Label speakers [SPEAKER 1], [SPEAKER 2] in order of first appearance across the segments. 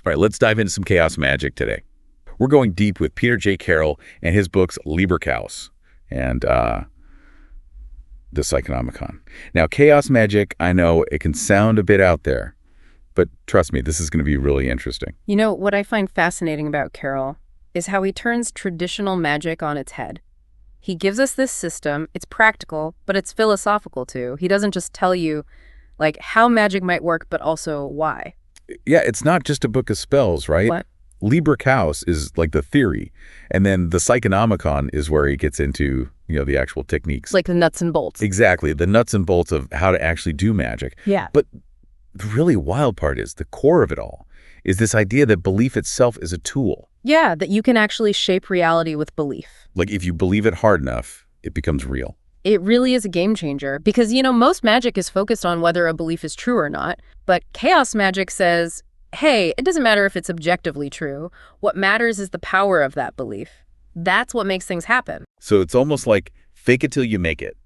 [SPEAKER 1] All right, let's dive into some chaos magic today. We're going deep with Peter J. Carroll and his books Liber Kaos and the Necronomicon. Now, chaos magic, I know it can sound a bit out there, but trust me, this is going to be really interesting.
[SPEAKER 2] You know, what I find fascinating about Carroll is how he turns traditional magic on its head. He gives us this system, it's practical, but it's philosophical too. He doesn't just tell you, like, how magic might work, but also why.
[SPEAKER 1] Yeah, it's not just a book of spells, right?
[SPEAKER 2] What?
[SPEAKER 1] Liber Kaos is like the theory, and then the Necronomicon is where he gets into, the actual techniques.
[SPEAKER 2] Like the nuts and bolts.
[SPEAKER 1] Exactly, the nuts and bolts of how to actually do magic.
[SPEAKER 2] Yeah.
[SPEAKER 1] But the really wild part is, the core of it all is this idea that belief itself is a tool.
[SPEAKER 2] Yeah, that you can actually shape reality with belief.
[SPEAKER 1] Like, if you believe it hard enough, it becomes real.
[SPEAKER 2] It really is a game changer because, most magic is focused on whether a belief is true or not. But chaos magic says, hey, it doesn't matter if it's objectively true. What matters is the power of that belief. That's what makes things happen.
[SPEAKER 1] So it's almost like fake it till you make it,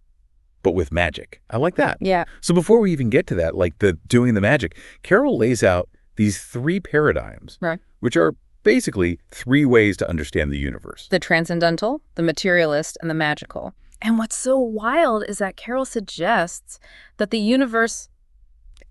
[SPEAKER 1] but with magic. I like that.
[SPEAKER 2] Yeah.
[SPEAKER 1] So before we even get to that, like the doing the magic, Carroll lays out these 3 paradigms,
[SPEAKER 2] Right.
[SPEAKER 1] which are basically 3 ways to understand the universe.
[SPEAKER 2] The transcendental, the materialist, and the magical. And what's so wild is that Carroll suggests that the universe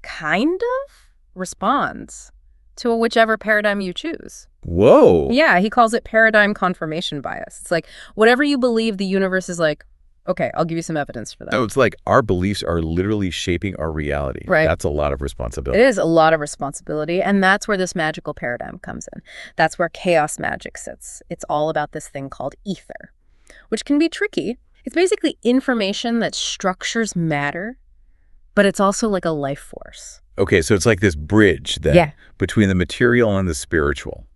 [SPEAKER 2] kind of responds to whichever paradigm you choose.
[SPEAKER 1] Whoa.
[SPEAKER 2] Yeah, he calls it paradigm confirmation bias. It's like, whatever you believe, the universe is like, okay, I'll give you some evidence for that.
[SPEAKER 1] No, it's like our beliefs are literally shaping our reality.
[SPEAKER 2] Right.
[SPEAKER 1] That's a lot of responsibility.
[SPEAKER 2] It is a lot of responsibility, and that's where this magical paradigm comes in. That's where chaos magic sits. It's all about this thing called ether, which can be tricky. It's basically information that structures matter, but it's also like a life force.
[SPEAKER 1] Okay, so it's like this bridge then between the material and the spiritual.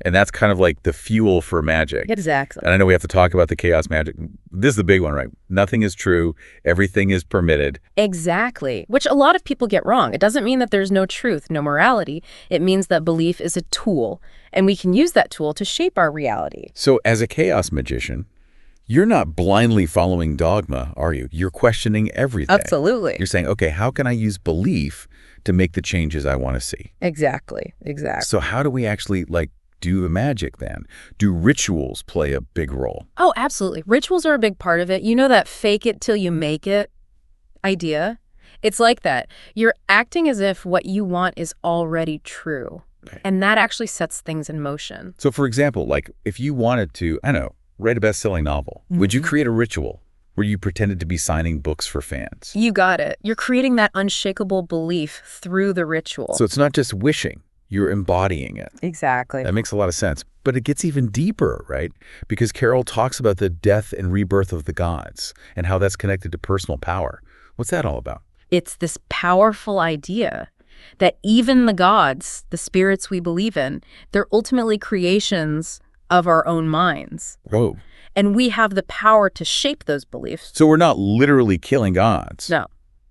[SPEAKER 1] And that's kind of like the fuel for magic.
[SPEAKER 2] Exactly.
[SPEAKER 1] And I know we have to talk about the chaos magic. This is the big one, right? Nothing is true. Everything is permitted.
[SPEAKER 2] Exactly. Which a lot of people get wrong. It doesn't mean that there's no truth, no morality. It means that belief is a tool, and we can use that tool to shape our reality.
[SPEAKER 1] So as a chaos magician, you're not blindly following dogma, are you? You're questioning everything.
[SPEAKER 2] Absolutely.
[SPEAKER 1] You're saying, okay, how can I use belief to make the changes I want to see?
[SPEAKER 2] Exactly. Exactly.
[SPEAKER 1] So how do we actually, do the magic then? Do rituals play a big role?
[SPEAKER 2] Oh, absolutely. Rituals are a big part of it. You know that fake it till you make it idea? It's like that. You're acting as if what you want is already true. Okay. And that actually sets things in motion.
[SPEAKER 1] So for example, if you wanted to, write a best-selling novel, would you create a ritual where you pretended to be signing books for fans?
[SPEAKER 2] You got it. You're creating that unshakable belief through the ritual.
[SPEAKER 1] So it's not just wishing. You're embodying it.
[SPEAKER 2] Exactly.
[SPEAKER 1] That makes a lot of sense. But it gets even deeper, right? Because Carroll talks about the death and rebirth of the gods and how that's connected to personal power. What's that all about?
[SPEAKER 2] It's this powerful idea that even the gods, the spirits we believe in, they're ultimately creations of our own minds.
[SPEAKER 1] Whoa.
[SPEAKER 2] And we have the power to shape those beliefs.
[SPEAKER 1] So we're not literally killing gods.
[SPEAKER 2] No.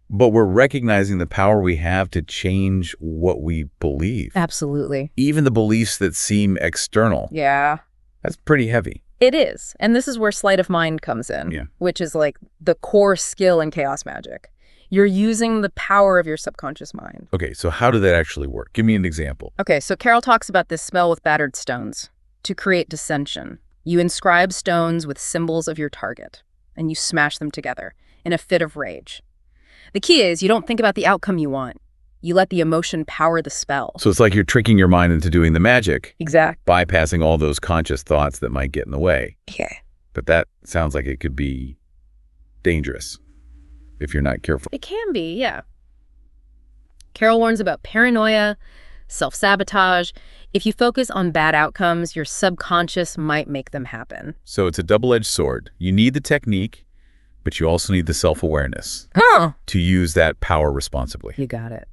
[SPEAKER 1] But we're recognizing the power we have to change what we believe.
[SPEAKER 2] Absolutely.
[SPEAKER 1] Even the beliefs that seem external.
[SPEAKER 2] Yeah.
[SPEAKER 1] That's pretty heavy.
[SPEAKER 2] It is. And this is where sleight of mind comes in, which is like the core skill in chaos magic. You're using the power of your subconscious mind.
[SPEAKER 1] Okay, so how did that actually work? Give me an example.
[SPEAKER 2] Okay, so Carroll talks about this spell with battered stones to create dissension. You inscribe stones with symbols of your target, and you smash them together in a fit of rage. The key is you don't think about the outcome you want. You let the emotion power the spell.
[SPEAKER 1] So it's like you're tricking your mind into doing the magic.
[SPEAKER 2] Exactly.
[SPEAKER 1] Bypassing all those conscious thoughts that might get in the way.
[SPEAKER 2] Yeah.
[SPEAKER 1] But that sounds like it could be dangerous if you're not careful.
[SPEAKER 2] It can be, yeah. Carroll warns about paranoia, self-sabotage. If you focus on bad outcomes, your subconscious might make them happen.
[SPEAKER 1] So it's a double-edged sword. You need the technique, but you also need the self-awareness to use that power responsibly.
[SPEAKER 2] You got it.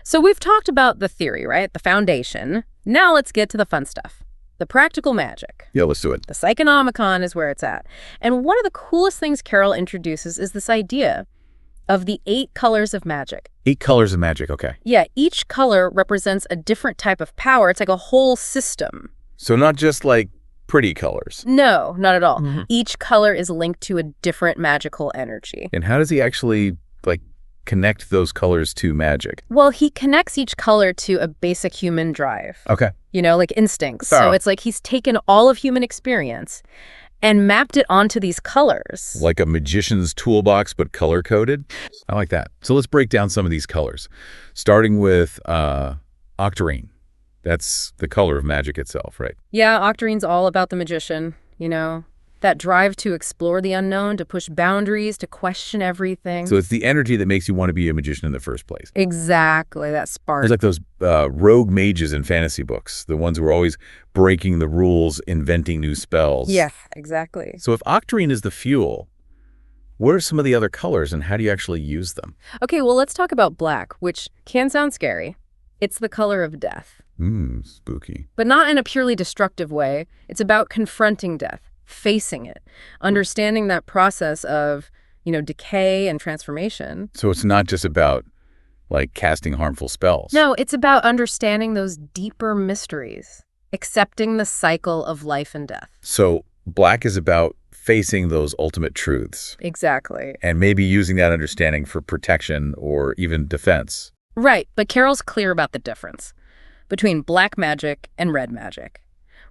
[SPEAKER 2] So we've talked about the theory, right? The foundation. Now let's get to the fun stuff. The practical magic.
[SPEAKER 1] Yeah, let's do it.
[SPEAKER 2] The Necronomicon is where it's at. And one of the coolest things Carroll introduces is this idea of the 8 colors of magic.
[SPEAKER 1] 8 colors of magic, okay.
[SPEAKER 2] Yeah, each color represents a different type of power. It's like a whole system.
[SPEAKER 1] So not just like pretty colors.
[SPEAKER 2] No, not at all. Each color is linked to a different magical energy.
[SPEAKER 1] And how does he actually connect those colors to magic?
[SPEAKER 2] Well, he connects each color to a basic human drive.
[SPEAKER 1] Okay.
[SPEAKER 2] Like instincts.
[SPEAKER 1] Oh.
[SPEAKER 2] So it's like he's taken all of human experience and mapped it onto these colors.
[SPEAKER 1] Like a magician's toolbox, but color-coded? I like that. So let's break down some of these colors, starting with octarine. That's the color of magic itself, right?
[SPEAKER 2] Yeah, octarine's all about the magician, that drive to explore the unknown, to push boundaries, to question everything.
[SPEAKER 1] So it's the energy that makes you want to be a magician in the first place.
[SPEAKER 2] Exactly, that spark.
[SPEAKER 1] It's like those rogue mages in fantasy books, the ones who are always breaking the rules, inventing new spells.
[SPEAKER 2] Yeah, exactly.
[SPEAKER 1] So if octarine is the fuel, what are some of the other colors and how do you actually use them?
[SPEAKER 2] Okay, well, let's talk about black, which can sound scary. It's the color of death.
[SPEAKER 1] Spooky.
[SPEAKER 2] But not in a purely destructive way. It's about confronting death, facing it, understanding that process of, decay and transformation.
[SPEAKER 1] So it's not just about, like, casting harmful spells.
[SPEAKER 2] No, it's about understanding those deeper mysteries, accepting the cycle of life and death.
[SPEAKER 1] So black is about facing those ultimate truths.
[SPEAKER 2] Exactly.
[SPEAKER 1] And maybe using that understanding for protection or even defense.
[SPEAKER 2] Right, but Carroll's clear about the difference between black magic and red magic.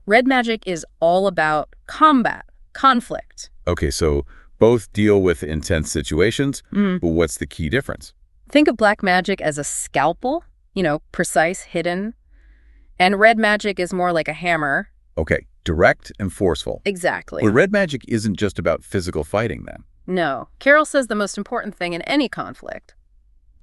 [SPEAKER 2] Red magic is all about combat, conflict.
[SPEAKER 1] Okay, so both deal with intense situations, but what's the key difference?
[SPEAKER 2] Think of black magic as a scalpel, precise, hidden. And red magic is more like a hammer.
[SPEAKER 1] Okay, direct and forceful.
[SPEAKER 2] Exactly.
[SPEAKER 1] Well, red magic isn't just about physical fighting then.
[SPEAKER 2] No. Carroll says the most important thing in any conflict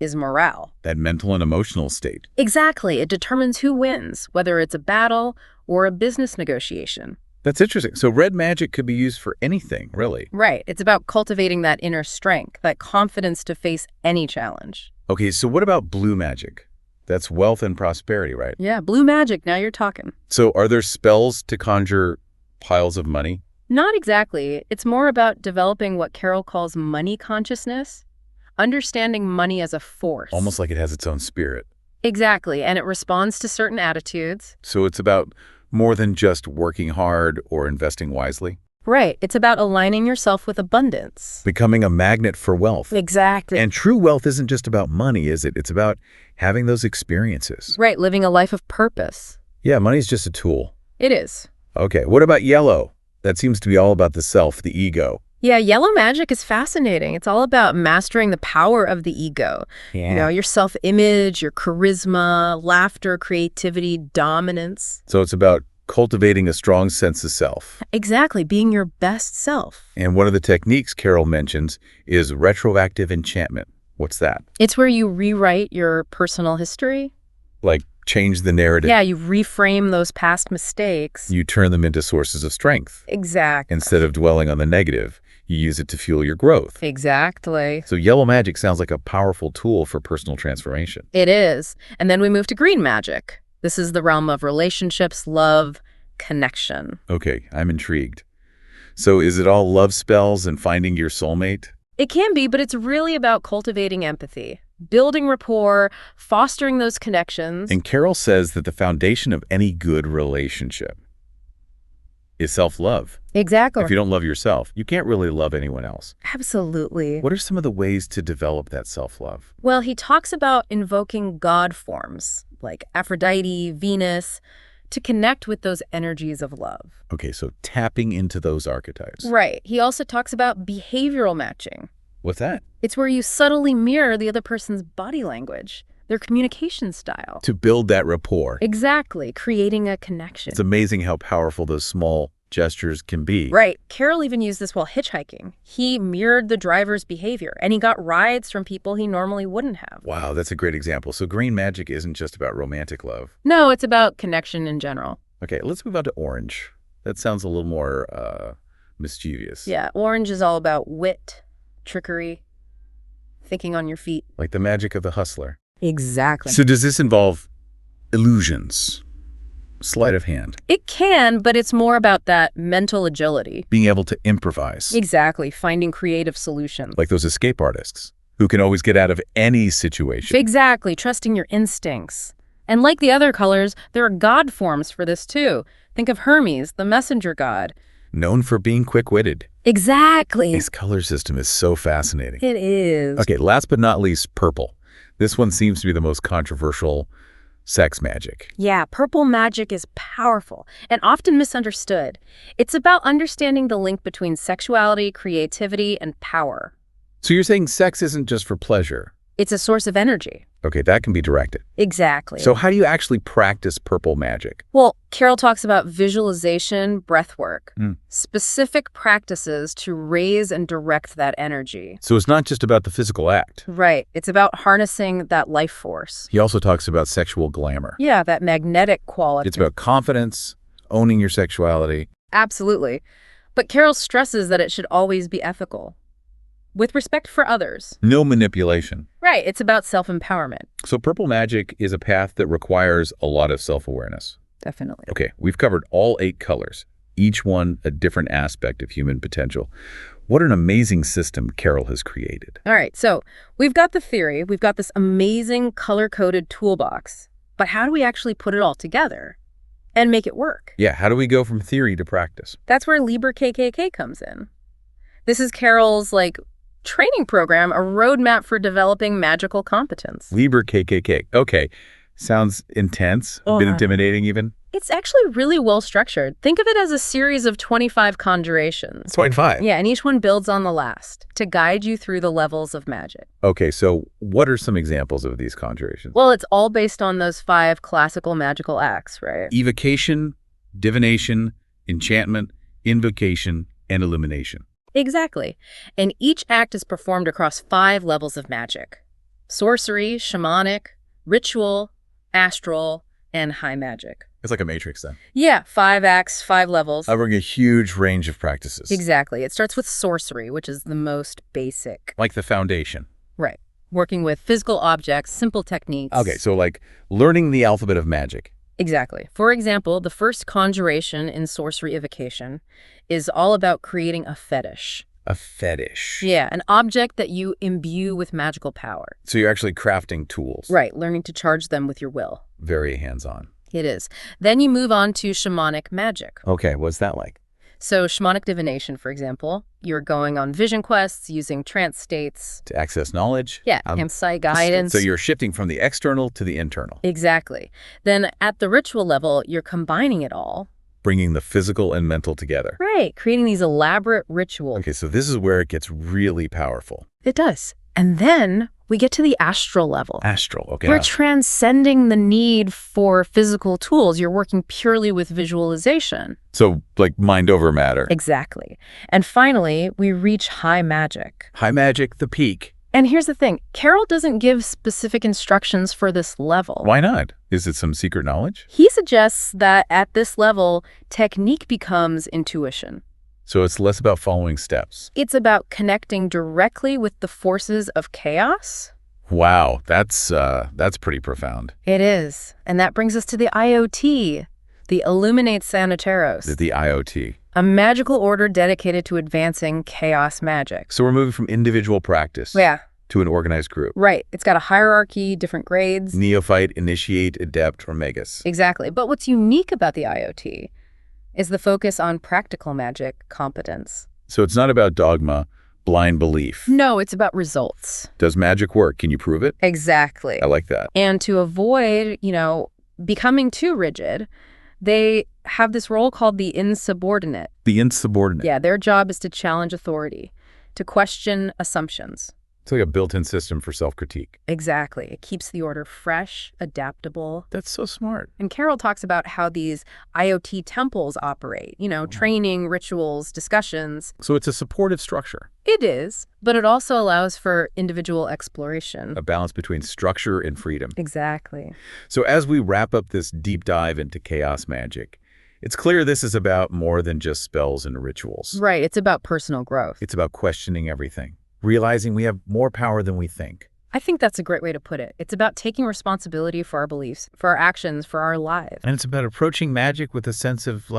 [SPEAKER 2] is morale.
[SPEAKER 1] That mental and emotional state.
[SPEAKER 2] Exactly. It determines who wins, whether it's a battle or a business negotiation.
[SPEAKER 1] That's interesting. So red magic could be used for anything, really.
[SPEAKER 2] Right. It's about cultivating that inner strength, that confidence to face any challenge.
[SPEAKER 1] Okay, so what about blue magic? That's wealth and prosperity, right?
[SPEAKER 2] Yeah, blue magic. Now you're talking.
[SPEAKER 1] So are there spells to conjure piles of money?
[SPEAKER 2] Not exactly. It's more about developing what Carroll calls money consciousness, understanding money as a force.
[SPEAKER 1] Almost like it has its own spirit.
[SPEAKER 2] Exactly, and it responds to certain attitudes.
[SPEAKER 1] So it's about more than just working hard or investing wisely?
[SPEAKER 2] Right. It's about aligning yourself with abundance.
[SPEAKER 1] Becoming a magnet for wealth.
[SPEAKER 2] Exactly.
[SPEAKER 1] And true wealth isn't just about money, is it? It's about having those experiences.
[SPEAKER 2] Right, living a life of purpose.
[SPEAKER 1] Yeah, money's just a tool.
[SPEAKER 2] It is.
[SPEAKER 1] Okay, what about yellow? That seems to be all about the self, the ego.
[SPEAKER 2] Yeah, yellow magic is fascinating. It's all about mastering the power of the ego.
[SPEAKER 1] Yeah.
[SPEAKER 2] Your self-image, your charisma, laughter, creativity, dominance.
[SPEAKER 1] So it's about cultivating a strong sense of self.
[SPEAKER 2] Exactly, being your best self.
[SPEAKER 1] And one of the techniques Carroll mentions is retroactive enchantment. What's that?
[SPEAKER 2] It's where you rewrite your personal history.
[SPEAKER 1] Like change the narrative.
[SPEAKER 2] Yeah, you reframe those past mistakes.
[SPEAKER 1] You turn them into sources of strength.
[SPEAKER 2] Exactly.
[SPEAKER 1] Instead of dwelling on the negative, you use it to fuel your growth.
[SPEAKER 2] Exactly.
[SPEAKER 1] So yellow magic sounds like a powerful tool for personal transformation.
[SPEAKER 2] It is. And then we move to green magic. This is the realm of relationships, love, connection.
[SPEAKER 1] Okay, I'm intrigued. So is it all love spells and finding your soulmate?
[SPEAKER 2] It can be, but it's really about cultivating empathy, building rapport, fostering those connections.
[SPEAKER 1] And Carroll says that the foundation of any good relationship is self-love.
[SPEAKER 2] Exactly.
[SPEAKER 1] If you don't love yourself, you can't really love anyone else.
[SPEAKER 2] Absolutely.
[SPEAKER 1] What are some of the ways to develop that self-love?
[SPEAKER 2] Well, he talks about invoking god forms like Aphrodite, Venus, to connect with those energies of love.
[SPEAKER 1] Okay, so tapping into those archetypes.
[SPEAKER 2] Right. He also talks about behavioral matching.
[SPEAKER 1] What's that?
[SPEAKER 2] It's where you subtly mirror the other person's body language, their communication style.
[SPEAKER 1] To build that rapport.
[SPEAKER 2] Exactly, creating a connection.
[SPEAKER 1] It's amazing how powerful those small gestures can be.
[SPEAKER 2] Right. Carroll even used this while hitchhiking. He mirrored the driver's behavior, and he got rides from people he normally wouldn't have.
[SPEAKER 1] Wow, that's a great example. So green magic isn't just about romantic love.
[SPEAKER 2] No, it's about connection in general.
[SPEAKER 1] Okay, let's move on to orange. That sounds a little more mischievous.
[SPEAKER 2] Yeah, orange is all about wit, trickery, thinking on your feet.
[SPEAKER 1] Like the magic of the hustler.
[SPEAKER 2] Exactly.
[SPEAKER 1] So does this involve illusions? Sleight of hand.
[SPEAKER 2] It can, but it's more about that mental agility.
[SPEAKER 1] Being able to improvise.
[SPEAKER 2] Exactly, finding creative solutions.
[SPEAKER 1] Like those escape artists who can always get out of any situation.
[SPEAKER 2] Exactly, trusting your instincts. And like the other colors, there are god forms for this too. Think of Hermes, the messenger god.
[SPEAKER 1] known for being quick-witted.
[SPEAKER 2] Exactly.
[SPEAKER 1] This color system is so fascinating.
[SPEAKER 2] It is.
[SPEAKER 1] Okay, last but not least, purple. This one seems to be the most controversial sex magic.
[SPEAKER 2] Yeah, purple magic is powerful and often misunderstood. It's about understanding the link between sexuality, creativity, and power.
[SPEAKER 1] So you're saying sex isn't just for pleasure?
[SPEAKER 2] It's a source of energy.
[SPEAKER 1] Okay, that can be directed.
[SPEAKER 2] Exactly.
[SPEAKER 1] So how do you actually practice purple magic?
[SPEAKER 2] Well, Carroll talks about visualization, breath work,
[SPEAKER 1] Mm.
[SPEAKER 2] specific practices to raise and direct that energy.
[SPEAKER 1] So it's not just about the physical act.
[SPEAKER 2] Right. It's about harnessing that life force.
[SPEAKER 1] He also talks about sexual glamour.
[SPEAKER 2] Yeah, that magnetic quality.
[SPEAKER 1] It's about confidence, owning your sexuality.
[SPEAKER 2] Absolutely. But Carroll stresses that it should always be ethical, with respect for others.
[SPEAKER 1] No manipulation.
[SPEAKER 2] Right. It's about self-empowerment.
[SPEAKER 1] So purple magic is a path that requires a lot of self-awareness.
[SPEAKER 2] Definitely.
[SPEAKER 1] Okay, we've covered all 8 colors, each one a different aspect of human potential. What an amazing system Carroll has created.
[SPEAKER 2] All right. So we've got the theory. We've got this amazing color-coded toolbox. But how do we actually put it all together and make it work?
[SPEAKER 1] Yeah, how do we go from theory to practice?
[SPEAKER 2] That's where Liber KKK comes in. This is Carroll's, training program, a roadmap for developing magical competence.
[SPEAKER 1] Liber KKK. Okay, sounds intense, a bit intimidating even.
[SPEAKER 2] It's actually really well structured. Think of it as a series of 25 conjurations.
[SPEAKER 1] 25.
[SPEAKER 2] Yeah, and each one builds on the last to guide you through the levels of magic.
[SPEAKER 1] Okay, so what are some examples of these conjurations?
[SPEAKER 2] Well, it's all based on those 5 classical magical acts, right?
[SPEAKER 1] Evocation, divination, enchantment, invocation, and illumination.
[SPEAKER 2] Exactly. And each act is performed across 5 levels of magic: sorcery, shamanic, ritual, astral, and high magic.
[SPEAKER 1] It's like a matrix then.
[SPEAKER 2] Yeah, 5 acts, 5 levels.
[SPEAKER 1] Covering a huge range of practices.
[SPEAKER 2] Exactly. It starts with sorcery, which is the most basic.
[SPEAKER 1] Like the foundation.
[SPEAKER 2] Right. Working with physical objects, simple techniques.
[SPEAKER 1] Okay, so like learning the alphabet of magic.
[SPEAKER 2] Exactly. For example, the first conjuration in sorcery evocation is all about creating a fetish.
[SPEAKER 1] A fetish.
[SPEAKER 2] Yeah, an object that you imbue with magical power.
[SPEAKER 1] So you're actually crafting tools.
[SPEAKER 2] Right, learning to charge them with your will.
[SPEAKER 1] Very hands-on.
[SPEAKER 2] It is. Then you move on to shamanic magic.
[SPEAKER 1] Okay, what's that like?
[SPEAKER 2] So shamanic divination, for example, you're going on vision quests, using trance states.
[SPEAKER 1] To access knowledge?
[SPEAKER 2] Yeah, campsite guidance.
[SPEAKER 1] So you're shifting from the external to the internal.
[SPEAKER 2] Exactly. Then at the ritual level, you're combining it all.
[SPEAKER 1] Bringing the physical and mental together.
[SPEAKER 2] Right, creating these elaborate rituals.
[SPEAKER 1] Okay, so this is where it gets really powerful.
[SPEAKER 2] It does. And then we get to the astral level.
[SPEAKER 1] Astral, okay.
[SPEAKER 2] We're transcending the need for physical tools. You're working purely with visualization.
[SPEAKER 1] So like mind over matter.
[SPEAKER 2] Exactly. And finally, we reach high magic.
[SPEAKER 1] High magic, the peak.
[SPEAKER 2] And here's the thing. Carroll doesn't give specific instructions for this level.
[SPEAKER 1] Why not? Is it some secret knowledge?
[SPEAKER 2] He suggests that at this level, technique becomes intuition.
[SPEAKER 1] So it's less about following steps.
[SPEAKER 2] It's about connecting directly with the forces of chaos.
[SPEAKER 1] Wow, that's pretty profound.
[SPEAKER 2] It is. And that brings us to the IoT, the Illuminate Sanitaros,
[SPEAKER 1] The IoT.
[SPEAKER 2] a magical order dedicated to advancing chaos magic.
[SPEAKER 1] So we're moving from individual practice
[SPEAKER 2] Yeah,
[SPEAKER 1] to an organized group.
[SPEAKER 2] right. It's got a hierarchy, different grades.
[SPEAKER 1] Neophyte, initiate, adept, or magus.
[SPEAKER 2] Exactly. But what's unique about the IoT is the focus on practical magic competence.
[SPEAKER 1] So it's not about dogma, blind belief.
[SPEAKER 2] No, it's about results.
[SPEAKER 1] Does magic work? Can you prove it?
[SPEAKER 2] Exactly.
[SPEAKER 1] I like that.
[SPEAKER 2] And to avoid, becoming too rigid, they have this role called the insubordinate.
[SPEAKER 1] The insubordinate.
[SPEAKER 2] Yeah, their job is to challenge authority, to question assumptions.
[SPEAKER 1] It's like a built-in system for self-critique.
[SPEAKER 2] Exactly. It keeps the order fresh, adaptable.
[SPEAKER 1] That's so smart.
[SPEAKER 2] And Carroll talks about how these IoT temples operate, training, rituals, discussions.
[SPEAKER 1] So it's a supportive structure.
[SPEAKER 2] It is, but it also allows for individual exploration.
[SPEAKER 1] A balance between structure and freedom.
[SPEAKER 2] Exactly.
[SPEAKER 1] So as we wrap up this deep dive into chaos magic, it's clear this is about more than just spells and rituals.
[SPEAKER 2] Right. It's about personal growth.
[SPEAKER 1] It's about questioning everything, realizing we have more power than we think.
[SPEAKER 2] I think that's a great way to put it. It's about taking responsibility for our beliefs, for our actions, for our lives.
[SPEAKER 1] And it's about approaching magic with a sense of,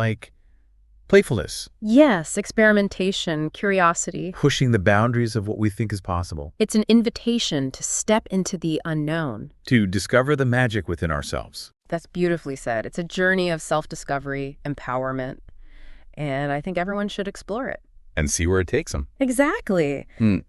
[SPEAKER 1] playfulness.
[SPEAKER 2] Yes, experimentation, curiosity.
[SPEAKER 1] Pushing the boundaries of what we think is possible.
[SPEAKER 2] It's an invitation to step into the unknown.
[SPEAKER 1] To discover the magic within ourselves.
[SPEAKER 2] That's beautifully said. It's a journey of self-discovery, empowerment. And I think everyone should explore it.
[SPEAKER 1] And see where it takes them.
[SPEAKER 2] Exactly.
[SPEAKER 3] The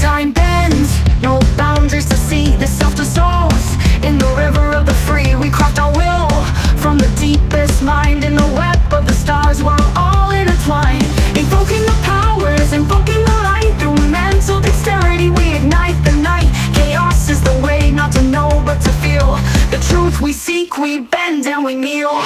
[SPEAKER 3] time bends, no boundaries to see. The self-dissolves in the river of the free. We craft our will from the deepest mind. In the web of the stars, we're all intertwined. Invoking the powers, invoking the light. Through mental dexterity, we ignite the night. Chaos is the way, not to know but to feel. The truth we seek, we bend and we kneel.